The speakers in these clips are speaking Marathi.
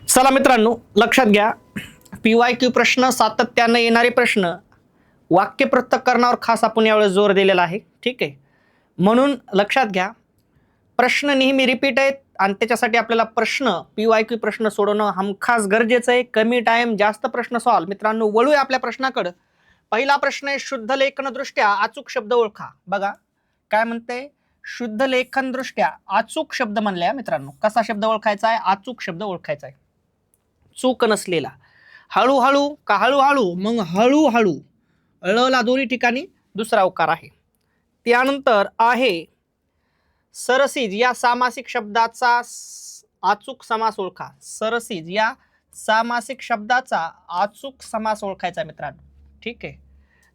चला मित्रांनो, लक्षात घ्या, PYQ प्रश्न, सातत्याने येणारे प्रश्न, वाक्य पृथक्करणावर खास आपण यावेळेस जोर दिलेला आहे. ठीक आहे, म्हणून लक्षात घ्या, प्रश्न नेहमी रिपीट आहेत आणि त्याच्यासाठी आपल्याला प्रश्न PYQ प्रश्न सोडवणं हमखास गरजेचं आहे. कमी टाइम, जास्त प्रश्न सॉल्व. मित्रांनो, वळूया आपल्या प्रश्नाकडे. पहिला प्रश्न आहे, शुद्ध लेखन दृष्ट्या अचूक शब्द ओळखा. बघा काय म्हणते, शुद्ध लेखन दृष्ट्या अचूक शब्द म्हणल्या. मित्रांनो, कसा शब्द ओळखायचा आहे? अचूक शब्द ओळखायचा आहे, चूक नसलेला. हळूहळू का हळूहळू? मग हळूहळू, ळला दोन्ही ठिकाणी दुसरा उकार आहे. त्यानंतर आहे सरसीज या सामासिक शब्दाचा अचूक समास ओळखा. सरसीज या सामासिक शब्दाचा अचूक समास ओळखायचा मित्रांनो. ठीक आहे,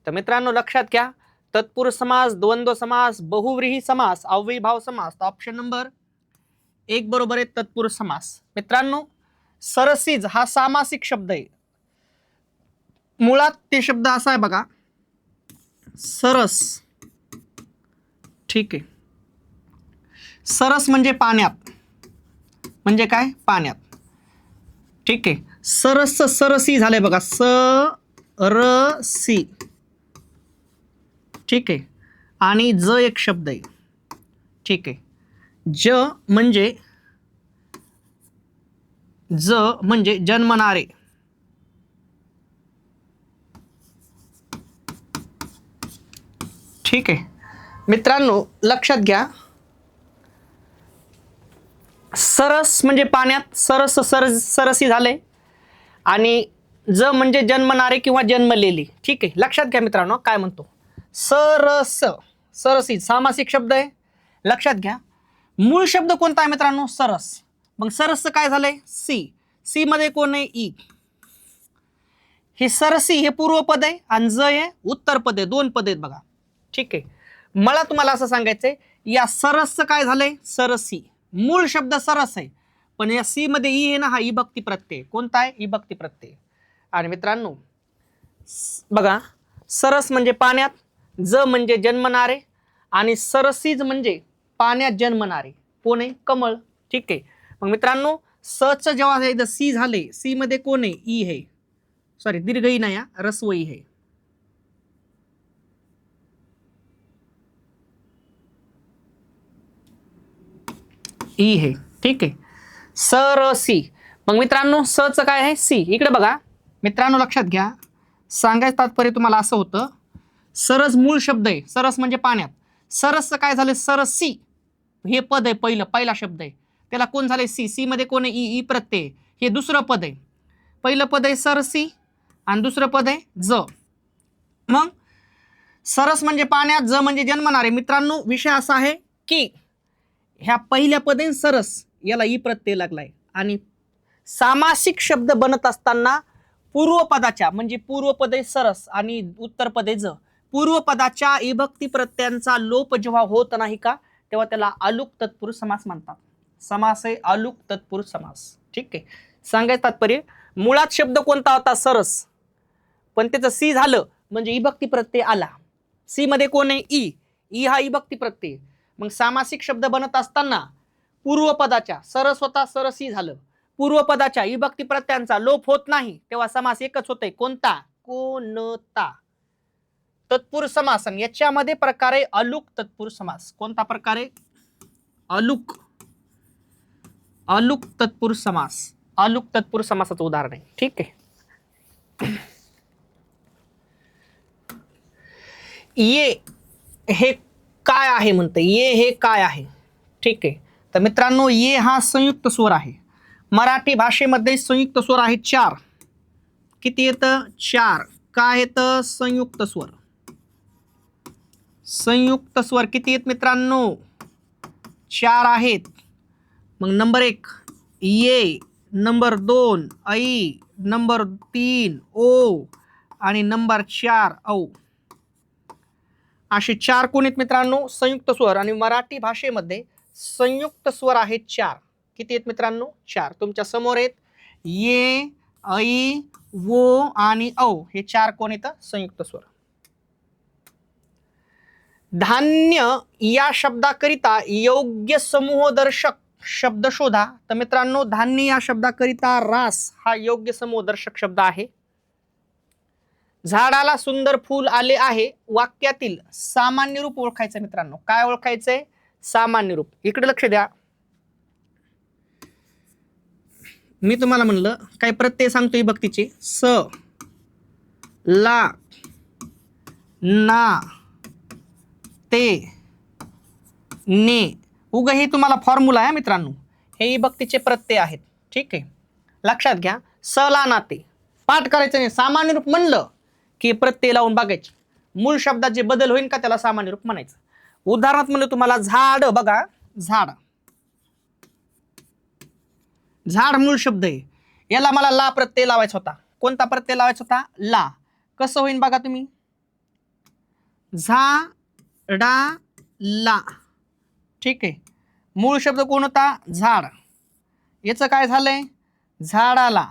तर मित्रांनो लक्षात घ्या, तत्पुरुष समास, द्वंद्व समास, बहुव्रीही समास, अव्ययीभाव समास. ऑप्शन नंबर 1 बरोबर आहे, तत्पुरुष समास. मित्रांनो, सरसीज हा सामासिक शब्द आहे. मुळात ते शब्द असा आहे बघा, सरस. ठीक आहे, सरस म्हणजे पाण्यात, म्हणजे काय? पाण्यात. ठीक आहे, सरस सरसी झालंय बघा, सरसी. ठीक आहे, आणि ज एक शब्द आहे. ठीक आहे, ज म्हणजे जन्मणारे. ठीक आहे मित्रांनो, लक्षात घ्या, सरस म्हणजे पाण्यात, सरस सरसी झाले, आणि ज म्हणजे जन्मणारे किंवा जन्मलेली. ठीक आहे, लक्षात घ्या मित्रांनो, काय म्हणतो, सरस सरसी सामासिक शब्द आहे. लक्षात घ्या, मूळ शब्द कोणता आहे मित्रांनो? सरस. मग सरस काय झालंय? सी. सी मध्ये कोण आहे? ई. हे सरसी हे पूर्वपद आहे आणि ज हे उत्तरपद आहे. दोन पद आहेत बघा. ठीक आहे, मला तुम्हाला असं सांगायचंय, या सरसचं काय झालंय? सरसी. मूळ शब्द सरस आहे, पण या सी मध्ये ई आहे ना, हा विभक्ती प्रत्यय. कोणता आहे? विभक्ती प्रत्यय. आणि मित्रांनो बघा, सरस म्हणजे पाण्यात, ज म्हणजे जन्मणारे, आणि सरसीज म्हणजे पाण्यात जन्मणारे. कोण आहे? कमळ. ठीक आहे, मग मित्रांनो सच जेव्हा सी झाले, सी मध्ये कोण आहे? ई आहे. सॉरी, दीर्घ ई नाही, रस्व ई आहे. ई आहे. ठीक आहे, सरसी. मग मित्रांनो सच काय आहे? सी. इकडे बघा मित्रांनो, लक्षात घ्या, सांगायचं तात्पर्य तुम्हाला असं होतं, सरस मूळ शब्द आहे, सरस म्हणजे पाण्यात. सरसचं काय झालं? सरसी हे पद आहे, पहिला शब्द आहे, त्याला कोण झाले? सी. सी मध्ये कोण आहे? ई. ई प्रत्यय. हे दुसरं पद आहे. पहिलं पद आहे सरसी आणि दुसरं पद आहे ज. मग सरस म्हणजे पाण्यात, ज म्हणजे जन्मणारे. मित्रांनो, विषय असा आहे की ह्या पहिल्या पदे सरस याला ई प्रत्यय लागलाय, आणि सामासिक शब्द बनत असताना पूर्वपदाच्या, म्हणजे पूर्वपदे सरस आणि उत्तरपदे ज, पूर्वपदाच्या विभक्ती प्रत्ययांचा लोप जेव्हा होत नाही का, तेव्हा त्याला अलुक तत्पुरुष समास म्हणतात. समास आहे अलुक तत्पुरुष समास. ठीक आहे, सांगायचं तात्पर्य, मुळात शब्द कोणता होता? सरस, पण त्याचं सी झालं म्हणजे विभक्ती प्रत्यय आला. सी मध्ये कोण आहे? ई. ई हा विभक्ती प्रत्यय. मग सामासिक शब्द बनत असताना पूर्वपदाच्या, सरस होता, सरसी झालं, पूर्वपदाच्या विभक्ती प्रत्ययांचा लोप होत नाही, तेव्हा समास एकच होतोय. कोणता? कोणता? तत्पुरुष समास. याच्यामध्ये प्रकार आहे अलुक तत्पुरुष समास. कोणता प्रकार आहे? अलुक तत्पुरुष समास. अलुक तत्पुरुष समासाचं उदाहरण आहे. ठीक आहे, ये हे काय आहे म्हणतं, ये हे काय आहे? ठीक आहे, तर मित्रांनो ये हा संयुक्त स्वर आहे. मराठी भाषेमध्ये संयुक्त स्वर आहे 4. किती येतं? 4. काय येतं? संयुक्त स्वर. संयुक्त स्वर किती आहेत मित्रांनो? 4 आहेत. मग नंबर 1 ये, नंबर 2 ऐ, नंबर 3 ओ, आणि नंबर 4 औ. असे 4 कोण आहेत मित्रांनो? संयुक्त स्वर. आणि मराठी भाषेमध्ये संयुक्त स्वर आहेत 4. किती आहेत मित्रांनो? 4. तुमच्या समोर आहेत ये, ऐ, वो आणि औ. हे 4 कोण येतं? संयुक्त स्वर. धान्य या शब्दाकरिता योग्य समूहदर्शक शब्द शोधा. तर मित्रांनो, धान्य या शब्दाकरिता रास हा योग्य समूहदर्शक शब्द आहे. झाडाला सुंदर फूल आले आहे वाक्यातील सामान्य रूप ओळखायचं. मित्रांनो, काय ओळखायचंय? सामान्य रूप. इकडे लक्ष द्या. मी तुम्हाला म्हणलं काय प्रत्यय सांगतो विभक्तीचे. स, ला, ना, ते, ने. उग हे तुम्हाला फॉर्म्युला आहे मित्रांनो. हे विभक्तीचे प्रत्यय आहेत. ठीक आहे, लक्षात घ्या. स, ला, ना, ते पाठ करायचं नाही. सामान्य रूप म्हणलं की प्रत्यय लावून बघायचे. मूळ शब्दात जे बदल होईल का त्याला सामान्य रूप म्हणायचं. उदाहरणार्थ म्हणलं तुम्हाला झाड. बघा, झाड, झाड मूळ शब्द आहे. याला मला ला प्रत्यय लावायचा होता. कोणता प्रत्यय लावायचा होता? ला. कसं होईल बघा तुम्ही. झाडा ला. ठीक आहे, मूळ शब्द कोण होता? झाड. याचं काय झालंय? झाडाला.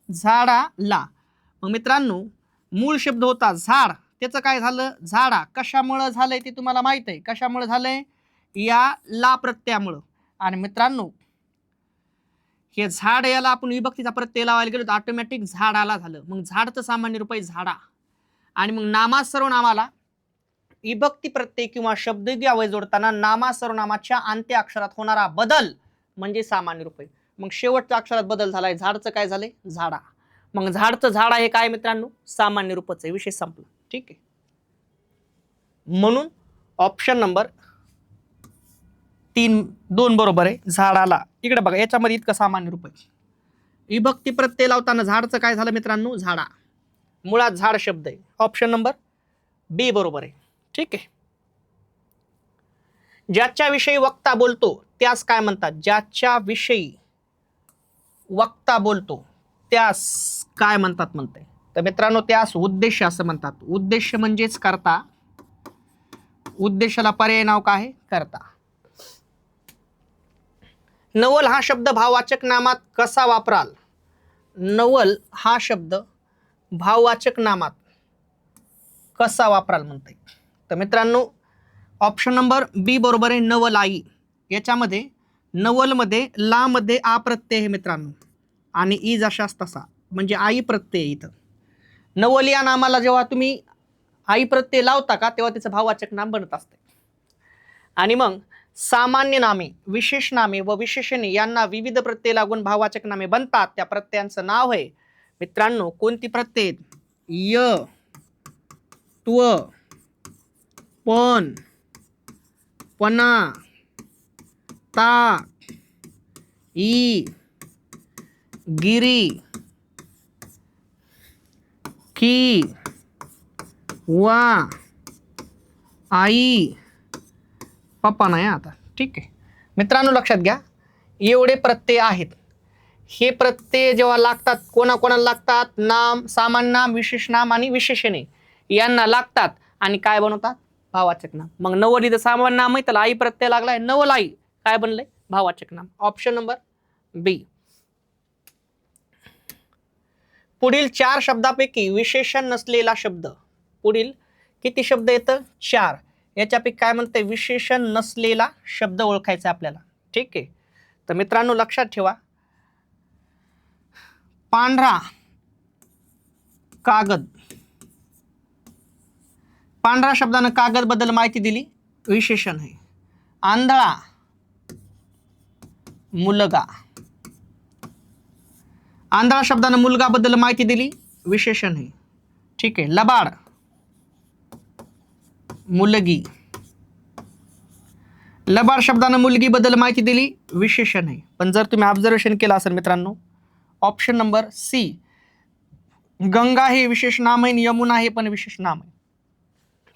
झाडाला. मग मित्रांनो, मूळ शब्द होता झाड, त्याचं काय झालं? झाडा. कशामुळं झालंय ते तुम्हाला माहित आहे. कशामुळे झालंय? या ला प्रत्ययामुळं. आणि मित्रांनो, हे झाड याला आपण विभक्तीचा प्रत्यय लावायला गेलो तर ऑटोमॅटिक झाडाला झालं. मग झाडचं सामान्य रूप आहे झाडा. आणि मग नामास सर्वनामाला विभक्ती प्रत्यय किंवा शब्दयोगी जोडताना नामास सर्वनामाच्या अंत्य अक्षरात होणारा बदल म्हणजे सामान्य रूप आहे. मग शेवटच्या अक्षरात बदल झालाय. झाडचं काय झालंय? झाडा. मग झाडचं झाडा हे काय मित्रांनो? सामान्य रूपच आहे. विषय संपला. ठीक आहे, म्हणून ऑप्शन नंबर 2 बरोबर आहे. झाडाला. इकडे बघा, याच्यामध्ये इतकं सामान्य रूप आहे. विभक्ती प्रत्यय लावताना झाडचं काय झालं मित्रांनो? झाडा. मुळात झाड शब्द आहे. ऑप्शन नंबर बी बरोबर आहे. ठीक आहे, ज्याच्या विषयी वक्ता बोलतो त्यास काय म्हणतात? ज्याच्या विषयी वक्ता बोलतो त्यास काय म्हणतात म्हणते? तर मित्रांनो, त्यास उद्देश असं म्हणतात. उद्देश म्हणजेच करता. उद्देशाला पर्याय नाव काय आहे? करता. नवल हा शब्द भाववाचक नामात कसा वापराल? नवल हा शब्द भाववाचक नामात कसा वापराल म्हणते? तर मित्रांनो, ऑप्शन नंबर बी बरोबर आहे. नवलाई. याच्यामध्ये नवलमध्ये ला मध्ये आ प्रत्यय आहे मित्रांनो, आणि ई जशास तसा म्हणजे आई प्रत्यय. इथं नवल या नामाला जेव्हा तुम्ही आई प्रत्यय लावता का तेव्हा त्याचं भाववाचक नाम बनत असते. आणि मग सामान्य नामे, विशेष नामे व विशेषणे यांना विविध प्रत्यय लागून भाववाचक नामे बनतात. त्या प्रत्ययांचं नाव आहे मित्रांनो, कोणती प्रत्यय? य, त्व, पण, पना, ता, ई, गिरी, की, वा, आई, पप्पा नाही आता. ठीक आहे मित्रांनो, लक्षात घ्या, एवढे प्रत्यय आहेत. हे प्रत्यय जेव्हा लागतात, कोणाकोणाला लागतात? नाम, सामान्य नाम, विशेष नाम आणि विशेषणे यांना लागतात आणि काय बनवतात? भाववाचक नाम. मग नवल इथं सामान्य नाम आहे, त्याला आई प्रत्यय लागलाय. नवलाई काय बनलंय? भाववाचक नाम. ऑप्शन नंबर बी. पुढील 4 शब्दापैकी विशेषण नसलेला शब्द. पुढील किती शब्द येतं? 4. याच्यापैकी काय म्हणते? विशेषण नसलेला शब्द ओळखायचा आपल्याला. ठीक आहे, तर मित्रांनो लक्षात ठेवा. पांढरा कागद. पांढरा शब्दानं कागद बद्दल माहिती दिली, विशेषण आहे. आंधळा, मुलगा. आंधळा शब्दानं मुलगा बद्दल माहिती दिली, विशेषण आहे. ठीक आहे, लबाड, मुलगी. लबाड शब्दानं मुलगी बद्दल माहिती दिली, विशेषण आहे. पण जर तुम्ही ऑब्झर्वेशन केलं असेल मित्रांनो, ऑप्शन नंबर सी, गंगा हे विशेष नाम आहे, यमुना हे पण विशेष नाम आहे.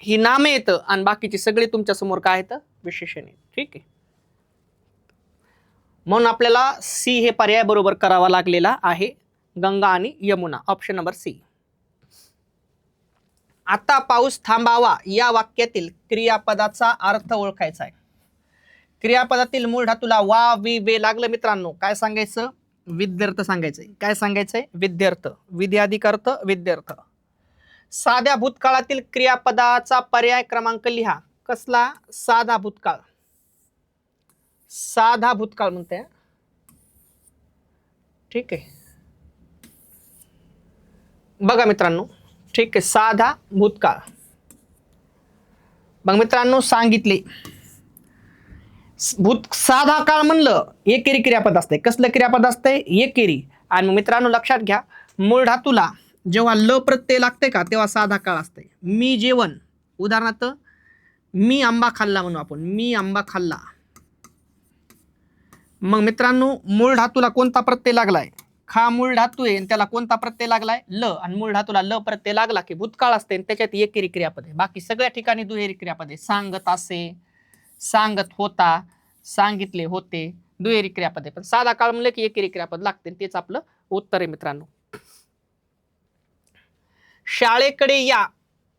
ही नामे येतं आणि बाकीचे सगळे तुमच्या समोर काय येतं? विशेषण आहे. ठीक आहे, म्हणून आपल्याला सी हे पर्याय बरोबर करावा लागलेला आहे. गंगा आणि यमुना. Option number C. आता पाऊस थांबावा या वाक्यातील क्रियापदाचा अर्थ ओळखायचा आहे. क्रियापदातील मूळ धातूला वा, वी, वे लागलं मित्रांनो, काय सांगायचं? विद्यार्थ सांगायचंय. काय सांगायचंय? विद्यार्थ. विद्याधिक अर्थ विद्यार्थ. साध्या भूतकाळातील क्रियापदाचा पर्याय क्रमांक लिहा. कसला? साधा भूतकाळ. साधा भूतकाळ म्हणते, ठीक आहे. बघा मित्रांनो, ठीक आहे, साधा भूतकाळ. मग मित्रांनो सांगितले साधा काळ म्हणलं एकेरी क्रियापद असते. कसलं क्रियापद असते? एकेरी. आणि मित्रांनो लक्षात घ्या, मूळ धातूला जेव्हा ल प्रत्यय लागते का तेव्हा साधा काळ असते. मी जेवण, उदाहरणार्थ मी आंबा खाल्ला म्हणू आपण, मी आंबा खाल्ला. मग मित्रांनो मूळ धातूला कोणता प्रत्यय लागलाय? खा मूळ धातू आहे, त्याला कोणता प्रत्यय लागलाय? ल. आणि मूळ धातूला ल प्रत्यय लागला की भूतकाळ असते, त्याच्यात एकेरी क्रियापद आहे. बाकी सगळ्या ठिकाणी दुहेरी क्रियापद आहे. सांगत असे, सांगत होता, सांगितले होते, दुहेरी क्रियापद आहे. पण साधा काळ म्हणलं की एकेरी क्रियापद लागते. तेच आपलं उत्तर आहे मित्रांनो. शाळेकडे या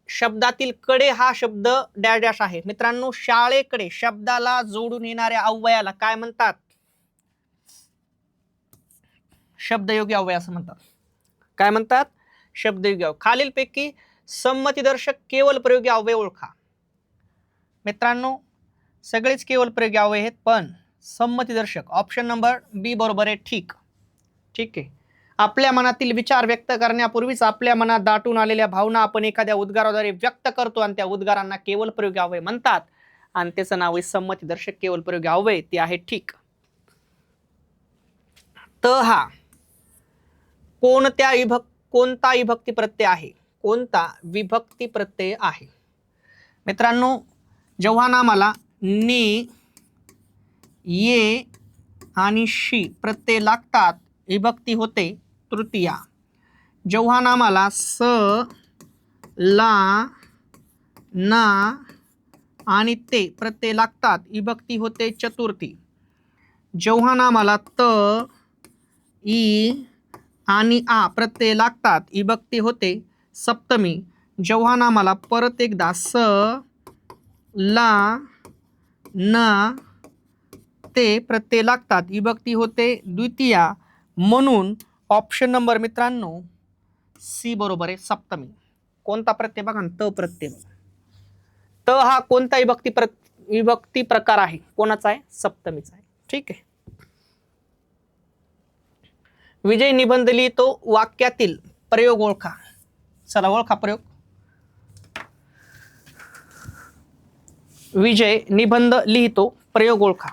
शब्दातील कडे हा शब्द डॅश डॅश आहे. मित्रांनो शाळेकडे शब्दाला जोडून येणाऱ्या अव्ययाला काय म्हणतात? शब्दयोगी अव्यय असं म्हणतात. काय म्हणतात? शब्दयोगी अव्यय. खालीलपैकी संमतीदर्शक केवल प्रयोगी अव्यय ओळखा. मित्रांनो सगळेच केवल प्रयोगी अव्यय आहेत, पण संमतीदर्शक ऑप्शन नंबर बी बरोबर आहे. ठीक आहे. आपल्या मनातील विचार व्यक्त करण्यापूर्वीच आपल्या मनात दाटून आलेल्या भावना आपण एखाद्या उद्गाराद्वारे व्यक्त करतो आणि त्या उद्गारांना केवल प्रयोगी अव्यय म्हणतात. आणि त्याचं नाव आहे संमतीदर्शक केवल प्रयोगी अव्यय. ते आहे ठीक. त हा कोणता विभक्ती प्रत्यय आहे? कोणता विभक्ती प्रत्यय आहे? मित्रांनो जेव्हा नामाला ने, ये आणि शी प्रत्यय लागतात विभक्ती होते तृतीया. जेव्हा नामाला स, ला, ना आणि ते प्रत्यय लागतात विभक्ती होते चतुर्थी. जेव्हा नामाला त, ई आणि आ प्रत्यय लागतात विभक्ती होते सप्तमी. जेव्हा नामाला परत एकदा स, ला, ना, ते प्रत्यय लागतात विभक्ती होते द्वितीया. म्हणून ऑप्शन नंबर मित्रांनो सी बरोबर आहे, सप्तमी. कोणता प्रत्यय बघा, त प्रत्यय. त हा कोणता विभक्ती प्रकार आहे? कोणाचा आहे? सप्तमीचा आहे. ठीक आहे. विजय निबंध लिहितो, वाक्यातील प्रयोग ओळखा. चला ओळखा प्रयोग. विजय निबंध लिहितो, प्रयोग ओळखा.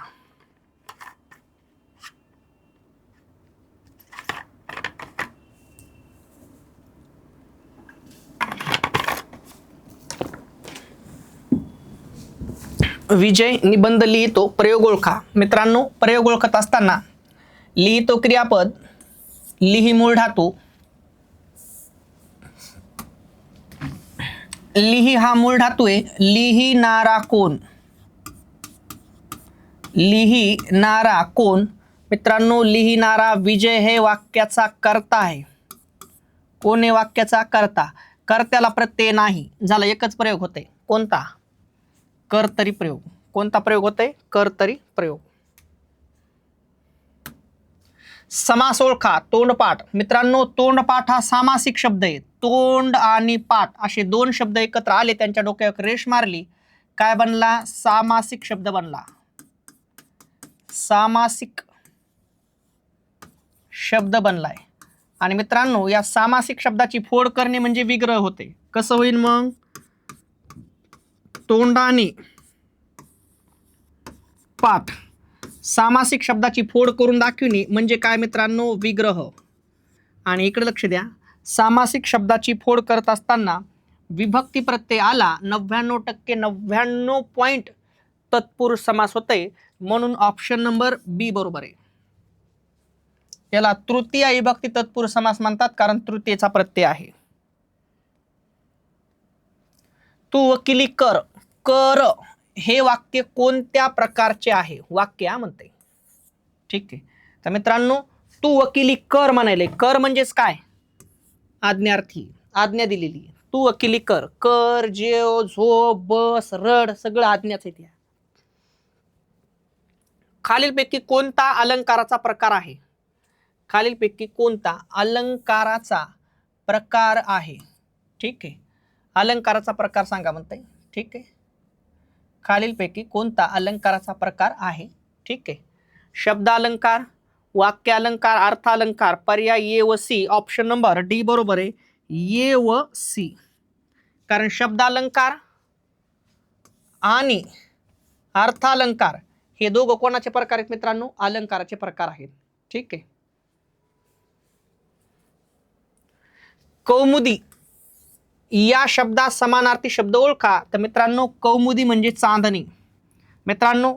विजय निबंध लिहितो, प्रयोग ओळखा. मित्रांनो प्रयोग ओळखत असताना लिहितो क्रियापद, लिही मूळ धातू, लिही हा मूळ धातू आहे. लिहिणारा कोण? लिहिणारा कोण? मित्रांनो लिहिणारा विजय हे वाक्याचा कर्ता आहे. कोण आहे वाक्याचा कर्ता? कर्त्याला प्रत्यय नाही. झाला एकच प्रयोग होते. कोणता? कर्तरी प्रयोग. कोणता प्रयोग होते? कर्तरी प्रयोग. समास ओळखा, तोंडपाठ. मित्रांनो तोंडपाठ हा सामासिक शब्द आहे. तोंड आणि पाठ असे दोन शब्द एकत्र आले, त्यांच्या डोक्यावर रेष मारली, काय बनला? सामासिक शब्द बनला. सामासिक शब्द बनलाय. आणि मित्रांनो या सामासिक शब्दाची फोड करणे म्हणजे विग्रह होते. कसं होईल मग? तोंडाने पाठ सामासिक शब्दाची फोड करून दाखविणे म्हणजे काय मित्रांनो? विग्रह. आणि इकडे लक्ष द्या, सामासिक शब्दाची फोड करत असताना विभक्ती प्रत्यय आला 99% 99 तत्पुरुष समास होते. म्हणून ऑप्शन नंबर बी बरोबर आहे. याला तृतीय विभक्ती तत्पुरुष समास म्हणतात, कारण तृतीयेचा प्रत्यय आहे. तू वकिली कर. कर हे वाक्य कोणत्या प्रकारचे आहे? वाक्य म्हणते. ठीक आहे. तर मित्रांनो तू वकिली कर म्हणाले. कर म्हणजेच काय? आज्ञार्थी, आज्ञा दिलेली. तू वकिली कर. कर, जेव, झोप, बस, रड सगळं आज्ञाच आहे. खालीलपैकी कोणता अलंकाराचा प्रकार आहे? खालीलपैकी कोणता अलंकाराचा प्रकार आहे? ठीक आहे. अलंकाराचा प्रकार सांगा म्हणते. ठीक आहे. खालीलपैकी कोणता अलंकाराचा प्रकार आहे? ठीक आहे. शब्दालंकार, वाक्यालंकार, अर्थालंकार, पर्याय ए व सी. ऑप्शन नंबर डी बरोबर आहे, ए व सी. कारण शब्दालंकार आणि अर्थालंकार हे दोघं कोणाचे प्रकार आहेत मित्रांनो? अलंकाराचे प्रकार आहेत. ठीक आहे. कौमुदी या शब्दात समानार्थी शब्द ओळखा. तर मित्रांनो कौमुदी म्हणजे चांदणी. मित्रांनो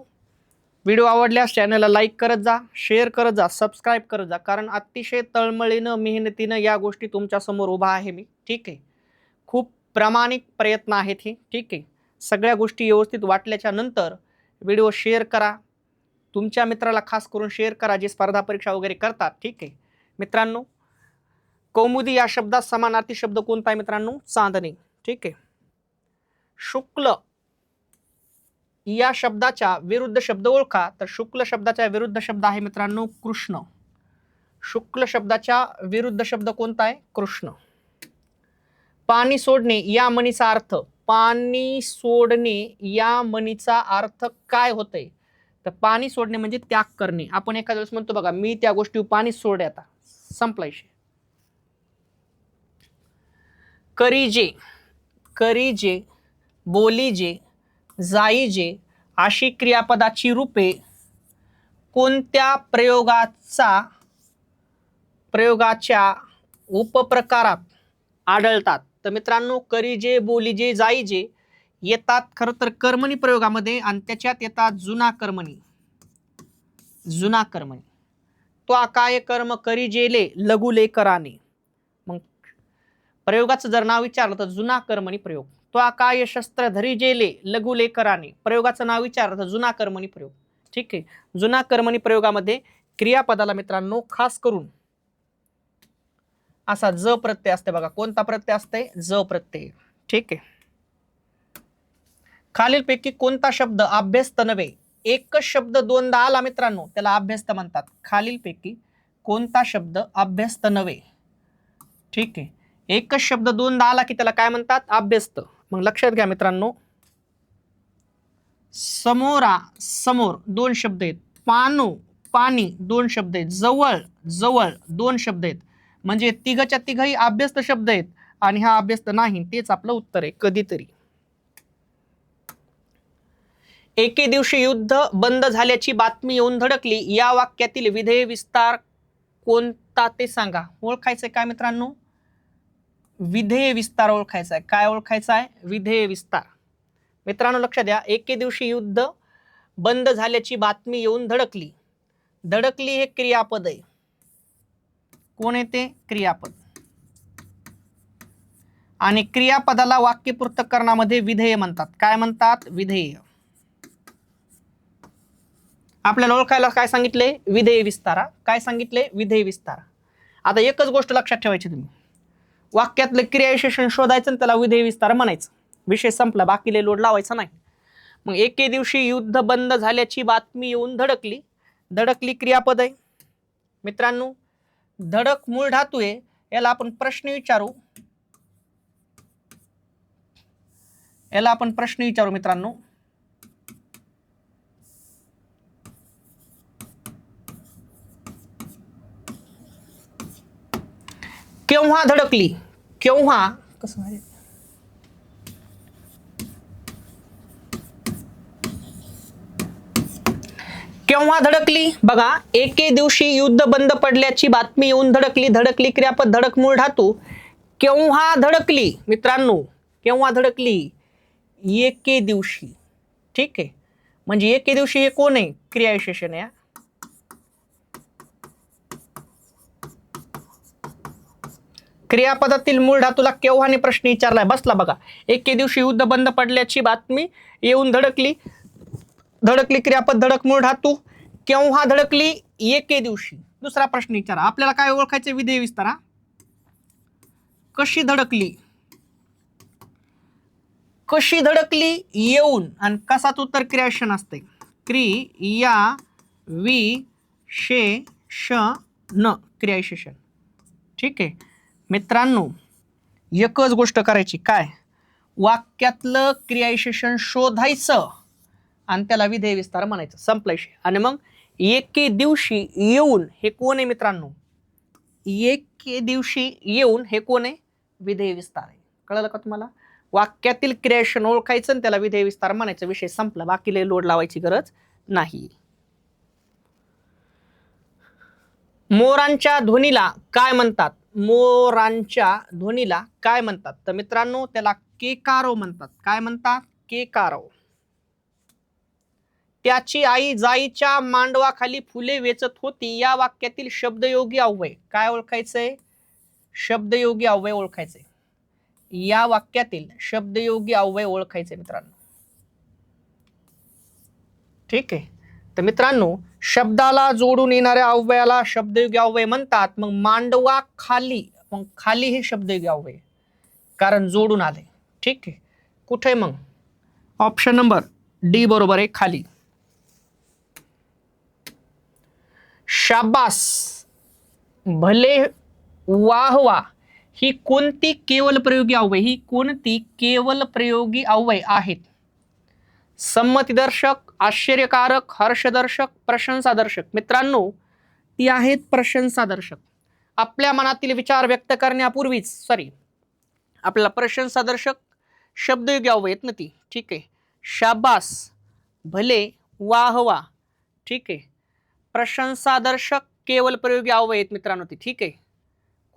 व्हिडिओ आवडल्यास चॅनलला लाईक करत जा, शेअर करत जा, सबस्क्राईब करत जा. कारण अतिशय तळमळीनं मेहनतीनं या गोष्टी तुमच्यासमोर उभा आहे मी. ठीक आहे. खूप प्रामाणिक प्रयत्न आहेत हे. ठीक आहे. सगळ्या गोष्टी व्यवस्थित वाटल्याच्या नंतर व्हिडिओ शेअर करा. तुमच्या मित्राला खास करून शेअर करा जे स्पर्धा परीक्षा वगैरे करतात. ठीक आहे. मित्रांनो कौमुदी या शब्दात समानार्थी शब्द कोणता आहे मित्रांनो? चांदणी. ठीक आहे. शुक्ल या शब्दाच्या विरुद्ध शब्द ओळखा. तर शुक्ल शब्दाच्या विरुद्ध शब्द आहे मित्रांनो कृष्ण. शुक्ल शब्दाच्या विरुद्ध शब्द कोणता आहे? कृष्ण. पाणी सोडणे या म्हणीचा अर्थ, पाणी सोडणे या म्हणीचा अर्थ काय होतंय? तर पाणी सोडणे म्हणजे त्याग करणे. आपण एखाद्या वेळेस म्हणतो बघा, मी त्या गोष्टीवर पाणी सोडे, आता संपला विषय. करीजे, करीजे, बोलीजे, जाईजे अशी क्रियापदाची रूपे कोणत्या प्रयोगाच्या उपप्रकारात आढळतात? तर मित्रांनो करीजे, बोलीजे, जाईजे येतात खरं तर कर्मणी प्रयोगामध्ये आणि त्याच्यात येतात जुना कर्मणी. जुना कर्मणी. तो काय कर्म करीजेले लघुलेकराने. मग प्रयोगाचं जर नाव विचारलं तर जुना कर्मणी प्रयोग. तो काय शस्त्र धरिजेले लघुलेकराने. प्रयोगाचं नाव विचारलं तर जुना कर्मणी प्रयोग. ठीक आहे. जुना कर्मणी प्रयोगामध्ये क्रियापदाला मित्रांनो खास करून असा ज प्रत्यय असते बघा. कोणता प्रत्यय असते? ज प्रत्यय. ठीक आहे. खालीलपैकी कोणता शब्द अभ्यस्त नव्हे? एकच शब्द दोनदा आला मित्रांनो त्याला अभ्यस्त म्हणतात. खालीलपैकी कोणता शब्द अभ्यस्त नव्हे? ठीक आहे. एकच शब्द दोनदा आला की त्याला काय म्हणतात? अभ्यस्त. मग लक्षात घ्या मित्रांनो, समोरा, समोर दोन शब्द आहेत. पानो, पाणी दोन शब्द आहेत. जवळ, जवळ दोन शब्द आहेत. म्हणजे तिघच्या तिघही अभ्यस्त शब्द आहेत आणि हा अभ्यस्त नाही. तेच आपलं उत्तर आहे कधीतरी. एके दिवशी युद्ध बंद झाल्याची बातमी येऊन धडकली. या वाक्यातील विधेय विस्तार कोणता ते सांगा. ओळखायचंय काय मित्रांनो? विधेय विस्तार ओळखायचा आहे. काय ओळखायचा आहे? विधेय विस्तार. मित्रांनो लक्षात द्या, एके दिवशी युद्ध बंद झाल्याची बातमी येऊन धडकली. धडकली हे क्रियापद आहे. कोण आहे ते? क्रियापद. आणि क्रियापदाला वाक्य पृथक्करणामध्ये विधेय म्हणतात. काय म्हणतात? विधेय. आपल्याला ओळखायला काय सांगितले? विधेय विस्तारा. काय सांगितले? विधेय विस्तार. आता एकच गोष्ट लक्षात ठेवायची, तुम्ही वाक्यातलं क्रियाविशेषण शोधायचं आणि त्याला विधेय विस्तार म्हणायचं. विषय संपला. बाकीले लोड लावायचा नाही. मग एके दिवशी युद्ध बंद झाल्याची बातमी येऊन धडकली. धडकली क्रियापद आहे मित्रांनो. धडक मूळ धातू आहे. याला आपण प्रश्न विचारू. याला आपण प्रश्न विचारू मित्रांनो. केव्हा धडकली? केव्हा कसं आहे? केव्हा धडकली? बघा, एके दिवशी युद्ध बंद पडल्याची बातमी येऊन धडकली. धडकली क्रियापद, धडक मूळ धातू. केव्हा धडकली मित्रांनो? केव्हा धडकली? एके दिवशी. ठीक आहे. म्हणजे एके दिवशी हे कोण आहे? क्रियाविशेषण आहे. क्रियापदातील मूळ धातूला केव्हाने प्रश्न विचारलाय. बसला बघा. एके दिवशी युद्ध बंद पडल्याची बातमी येऊन धडकली. धडकली क्रियापद, धडक मूळ धातू. केव्हा धडकली? एके दिवशी. दुसरा प्रश्न विचारा. आपल्याला काय ओळखायचे? विधेय विस्तारा. कशी धडकली? कशी धडकली? येऊन. आणि कसाच उत्तर क्रियाविशेषण असते. क्रिया विशेषण क्रियाविशेषण. ठीक आहे मित्रांनो, एकच गोष्ट करायची. काय? वाक्यातलं क्रियाविशेषण शोधायचं आणि त्याला विधेय विस्तार म्हणायचं. संपला विषय. आणि मग एके दिवशी येऊन हे कोण आहे मित्रांनो? एके दिवशी येऊन हे कोण आहे? विधेय विस्तार आहे. कळलं का तुम्हाला? वाक्यातील क्रिएशन ओळखायचं आणि त्याला विधेय विस्तार म्हणायचा, विषय संपला. बाकी लय लोड लावायची गरज नाही. मोरांच्या ध्वनीला काय म्हणतात? मोरांच्या ध्वनीला काय म्हणतात? तर मित्रांनो त्याला केकारो म्हणतात. काय म्हणतात? केकारो. त्याची आई जाईच्या मांडवाखाली फुले वेचत होती. या वाक्यातील शब्दयोगी अव्यय काय ओळखायचंय? शब्दयोगी अव्यय ओळखायचंय. या वाक्यातील शब्दयोगी अव्यय ओळखायचे मित्रांनो. ठीक आहे. तर मित्रांनो शब्दाला जोडून येणाऱ्या अव्ययाला शब्दयोगी अव्यय म्हणतात. मग मांडवा खाली, मग खाली हे शब्दयोगी अव्यय कारण जोडून आले. ठीक आहे. कुठे मग? ऑप्शन नंबर डी बरोबर आहे, खाली. शाबास, भले, वाहवा ही कोणती केवल प्रयोगी अव्यय? ही कोणती केवल प्रयोगी अव्यय आहेत? संमतीदर्शक, आश्चर्यकारक, हर्षदर्शक, प्रशंसादर्शक. मित्रांनो ती आहेत प्रशंसादर्शक. आपल्या मनातील विचार व्यक्त करण्यापूर्वीच आपल्याला प्रशंसादर्शक शब्दयोगी अव्यय आहेत ना ती. ठीक आहे. शाबास, भले, वाहवा. ठीक आहे. प्रशंसादर्शक केवल प्रयोगी अव्यय आहेत मित्रांनो ती. ठीक आहे.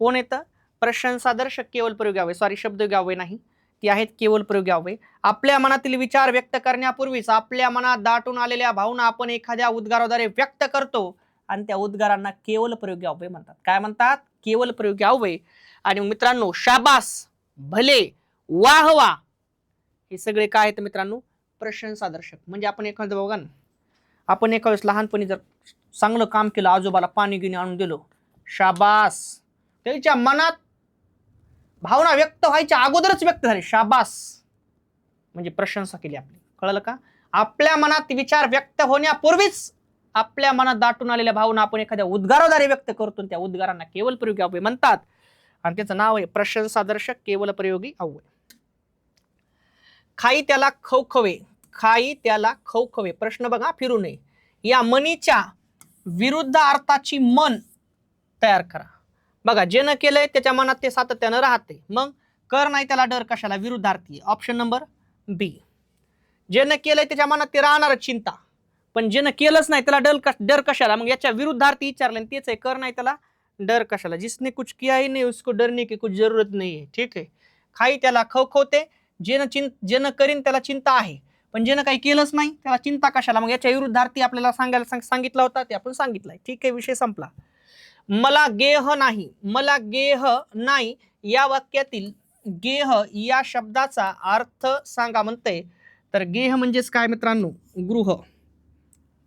कोण येतं? प्रशंसादर्शक केवल प्रयोगी अव्यय, शब्दयोगी अव्यय नाही, ती आहेत केवल प्रयोगी अव्यय. आपल्या मनातील विचार व्यक्त करण्यापूर्वीच आपल्या मनात दाटून आलेल्या भावना आपण एखाद्या उद्गाराद्वारे व्यक्त करतो आणि त्या उद्गारांना केवल प्रयोगी अव्यय म्हणतात. काय म्हणतात? केवल प्रयोगी अव्यय. आणि मित्रांनो शाबास, भले, वाहवा हे सगळे काय आहेत मित्रांनो? प्रशंसादर्शक. म्हणजे आपण एखादं बघा ना, आपण एका वेळेस लहानपणी जर चांगलं काम केलं, आजोबाला पाणी गिनी आणून दिलं, शाबास, त्याच्या मनात भावना व्यक्त व्हायच्या अगोदरच व्यक्त झाली, शाबास म्हणजे प्रशंसा केली आपली. कळलं का? आपल्या मनात विचार व्यक्त होण्यापूर्वीच आपल्या मनात दाटून आलेल्या भावना आपण एखाद्या उद्गाराद्वारे व्यक्त करतो, त्या उद्गारांना केवल प्रयोगी अव्यय म्हणतात आणि त्याचं नाव आहे प्रशंसादर्शक केवल प्रयोगी अव्यय. खाई त्याला खवखवे, खाई त्याला खवखवे. प्रश्न बघा फिरू नये. या मनीच्या विरुद्ध अर्थाची मन तयार करा. बघा, ज्यानं केलंय त्याच्या मनात ते सातत्यानं राहते. मग कर नाही त्याला डर कशाला? विरुद्धार्थी. ऑप्शन नंबर बी. ज्यानं केलंय त्याच्या मनात ते राहणार चिंता, पण ज्यानं केलंच नाही त्याला डर कशाला? मग याच्या विरुद्धार्थी विचारलं तेच आहे, कर नाही त्याला डर कशाला? जिसने कुछ किया ही नहीं उसको डरने की कुछ जरूरत नहीं है. ठीक आहे. खाई त्याला खवखवते, ज्यानं करीन त्याला चिंता आहे, पण ज्यानं काही केलंच नाही त्याला चिंता कशाला? मग याच्या विरुद्धार्थी आपल्याला सांगितला होता, ते आपण सांगितलंय. ठीक आहे, विषय संपला. मला गेह नाही, मला गेह नाही या वाक्यातील गेह या शब्दाचा अर्थ सांगा म्हणते. तर गेह म्हणजेच काय मित्रांनो? गृह.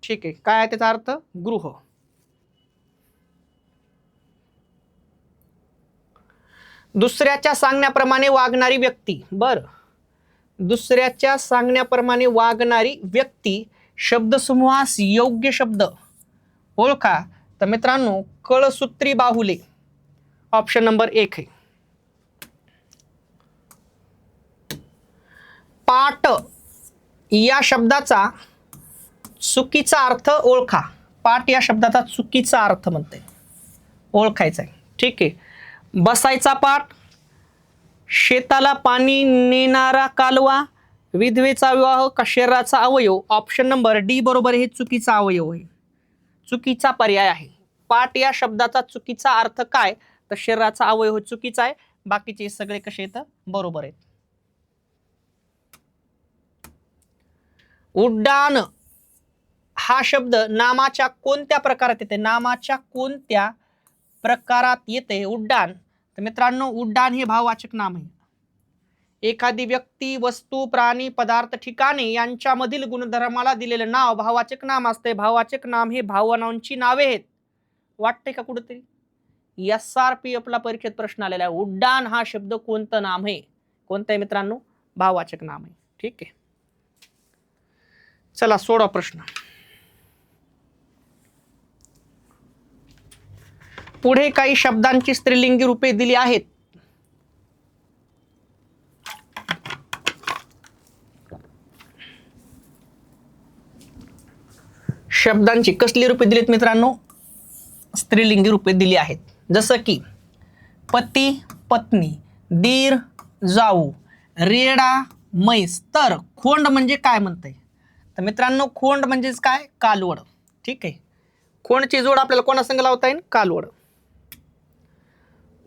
ठीक आहे. काय आहे त्याचा अर्थ? गृह. दुसऱ्याच्या सांगण्याप्रमाणे वागणारी व्यक्ती. बर, दुसऱ्याच्या सांगण्याप्रमाणे वागणारी व्यक्ती शब्दसमूहास योग्य शब्द ओळखा. तर मित्रांनो कळसूत्री बाहुले ऑप्शन नंबर 1 आहे. पाट या शब्दाचा चुकीचा अर्थ ओळखा. पाट या शब्दाचा चुकीचा अर्थ म्हणते, ओळखायचा आहे. ठीक आहे. बसायचा पाट, शेताला पाणी नेणारा कालवा, विधवेचा विवाह का शरीराचा अवयव? ऑप्शन नंबर डी बरोबर हे चुकीचा अवयव आहे, चुकीचा पर्याय आहे. पाट या शब्दाचा चुकीचा अर्थ काय? तर शरीराचा अवयव चुकीचा आहे, बाकीचे सगळे कसे येतं? बरोबर आहेत. उड्डाण हा शब्द नामाच्या कोणत्या प्रकारात येते? नामाच्या कोणत्या प्रकारात येते उड्डाण? तर मित्रांनो उड्डाण हे भाववाचक नाम आहे. एखादी व्यक्ती, वस्तू, प्राणी, पदार्थ, ठिकाणे यांच्यामधील गुणधर्माला दिलेलं नाव भाववाचक नाम असते. भाववाचक नाम हे भावनांची नावे आहेत. वाटते का कुठेतरी? SRPF ला परीक्षेत प्रश्न आलेला आहे. उड्डाण हा शब्द कोणतं नाम आहे? कोणतं आहे मित्रांनो? भाववाचक नाम आहे. ठीक आहे. चला 16 प्रश्न. पुढे काही शब्दांची स्त्रीलिंगी रूपे दिली आहेत. शब्दांची कसली रूपे दिलीत मित्रांनो? स्त्रीलिंगी रूपे दिली आहेत. जसं की पती पत्नी, दीर जाऊ, रेडा म्हैस. तर खोंड म्हणजे काय म्हणतंय? तर मित्रांनो खोंड म्हणजेच काय? कालवड. ठीक आहे. खोंडची जोड आपल्याला कोणा संग लावता येईल? कालवड.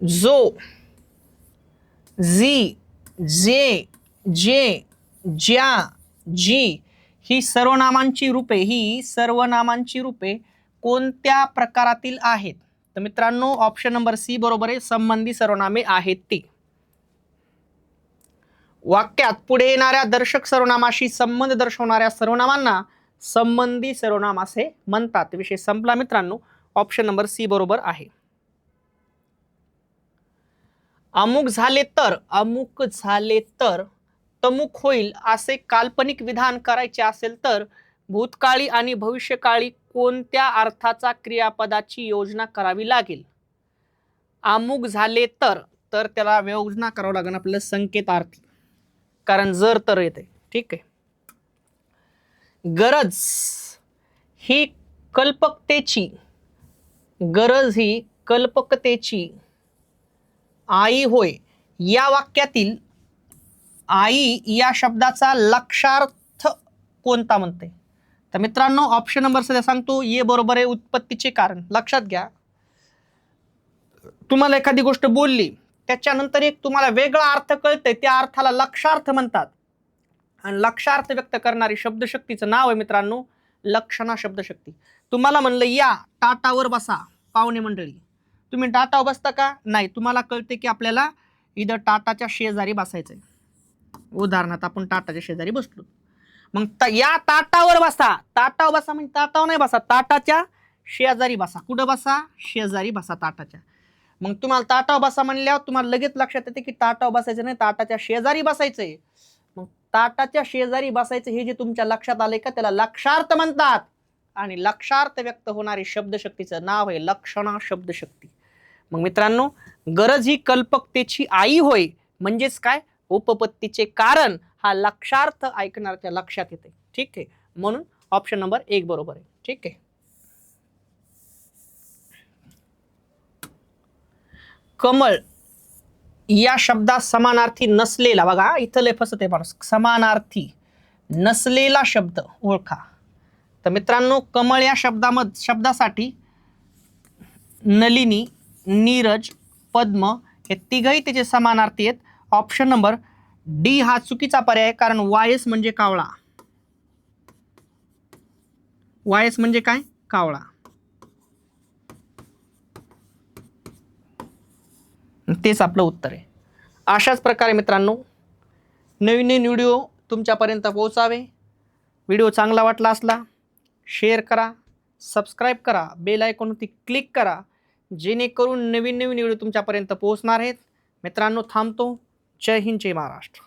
जो, जी, जे, जे, ज्या, जी ही सर्वनामांची रूपे कोणत्या प्रकारातील आहेत? तर मित्रांनो ऑप्शन नंबर सी बरोबर आहे. संबंधी सर्वनामे आहेत ती. वाक्यात पुढे येणाऱ्या दर्शक सर्वनामाशी संबंध दर्शवणाऱ्या सर्वनामांना संबंधी सर्वनाम असे म्हणतात. विषय संपला मित्रांनो. ऑप्शन नंबर सी बरोबर आहे. अमुक झाले तर तमुक होईल असे काल्पनिक विधान करायचे असेल तर भूतकाळी आणि भविष्यकाळी कोणत्या अर्थाचा क्रियापदाची योजना करावी लागेल? अमुक झाले तर त्याला योजना करावं लागेल आपल्याला संकेतार्थी, कारण जर तर येते. ठीक आहे. गरज ही कल्पकतेची आई होय. या वाक्यातील आई या शब्दाचा लक्षार्थ कोणता म्हणते? तर मित्रांनो ऑप्शन नंबर सध्या सांगतो. ये बरोबर आहे. उत्पत्तीचे कारण. लक्षात घ्या, तुम्हाला एखादी गोष्ट बोलली त्याच्यानंतर एक तुम्हाला वेगळा अर्थ कळतंय, त्या अर्थाला लक्षार्थ म्हणतात. आणि लक्षार्थ व्यक्त करणारी शब्दशक्तीचं नाव आहे मित्रांनो लक्षणा शब्दशक्ती. तुम्हाला म्हणलं या टाटावर बसा पाहुणे मंडळी, तुम्ही टाटावर बसता का? नाही. तुम्हाला कळते की आपल्याला इथं टाटाच्या शेजारी बसायचंय. उदाहरणार्थ आपण टाटाच्या शेजारी बसलो, मग या ताटावर बसा. ताटावर बसा म्हणजे ताटावर नाही बसा, ताटाच्या शेजारी बसा. कुठं बसा? शेजारी बसा ताटाच्या. मग तुम्हाला ताटावर बसा म्हणल्यावर तुम्हाला लगेच लक्षात येते की ताटावर बसायचं नाही, ताटाच्या शेजारी बसायचंय. मग ताटाच्या शेजारी बसायचं हे जे तुमच्या लक्षात आलंय का, त्याला लक्षार्थ म्हणतात. आणि लक्षार्थ व्यक्त होणारी शब्दशक्तीचं नाव आहे लक्षणा शब्दशक्ती. मग मित्रांनो गरज ही कल्पकतेची आई होय म्हणजेच काय? उपपत्तीचे कारण हा लक्षार्थ ऐकणाऱ्याच्या लक्षात येते. ठीक आहे. म्हणून ऑप्शन नंबर 1 बरोबर आहे. ठीक आहे. कमळ या शब्दात समानार्थी नसलेला, बघा इथं लय फसत आहे माणूस, समानार्थी नसलेला शब्द ओळखा. तर मित्रांनो कमळ या शब्दासाठी नलिनी, नीरज, पद्म हे तिघही त्याचे समानार्थी आहेत. ऑप्शन नंबर डी हा चुकीचा पर्याय आहे, कारण वायस म्हणजे कावळा. वायस म्हणजे काय? कावळा. तेच आपलं उत्तर आहे. अशाच प्रकारे मित्रांनो नवीन नवीन व्हिडिओ तुमच्यापर्यंत पोहोचावे. व्हिडिओ चांगला वाटला असला शेअर करा, सबस्क्राईब करा, बेल आयकॉनवरती क्लिक करा, जेणेकरून नवीन नवीन व्हिडिओ तुमच्यापर्यंत पोहोचणार आहेत. मित्रांनो थांबतो. जय हिंद, जय महाराष्ट्र.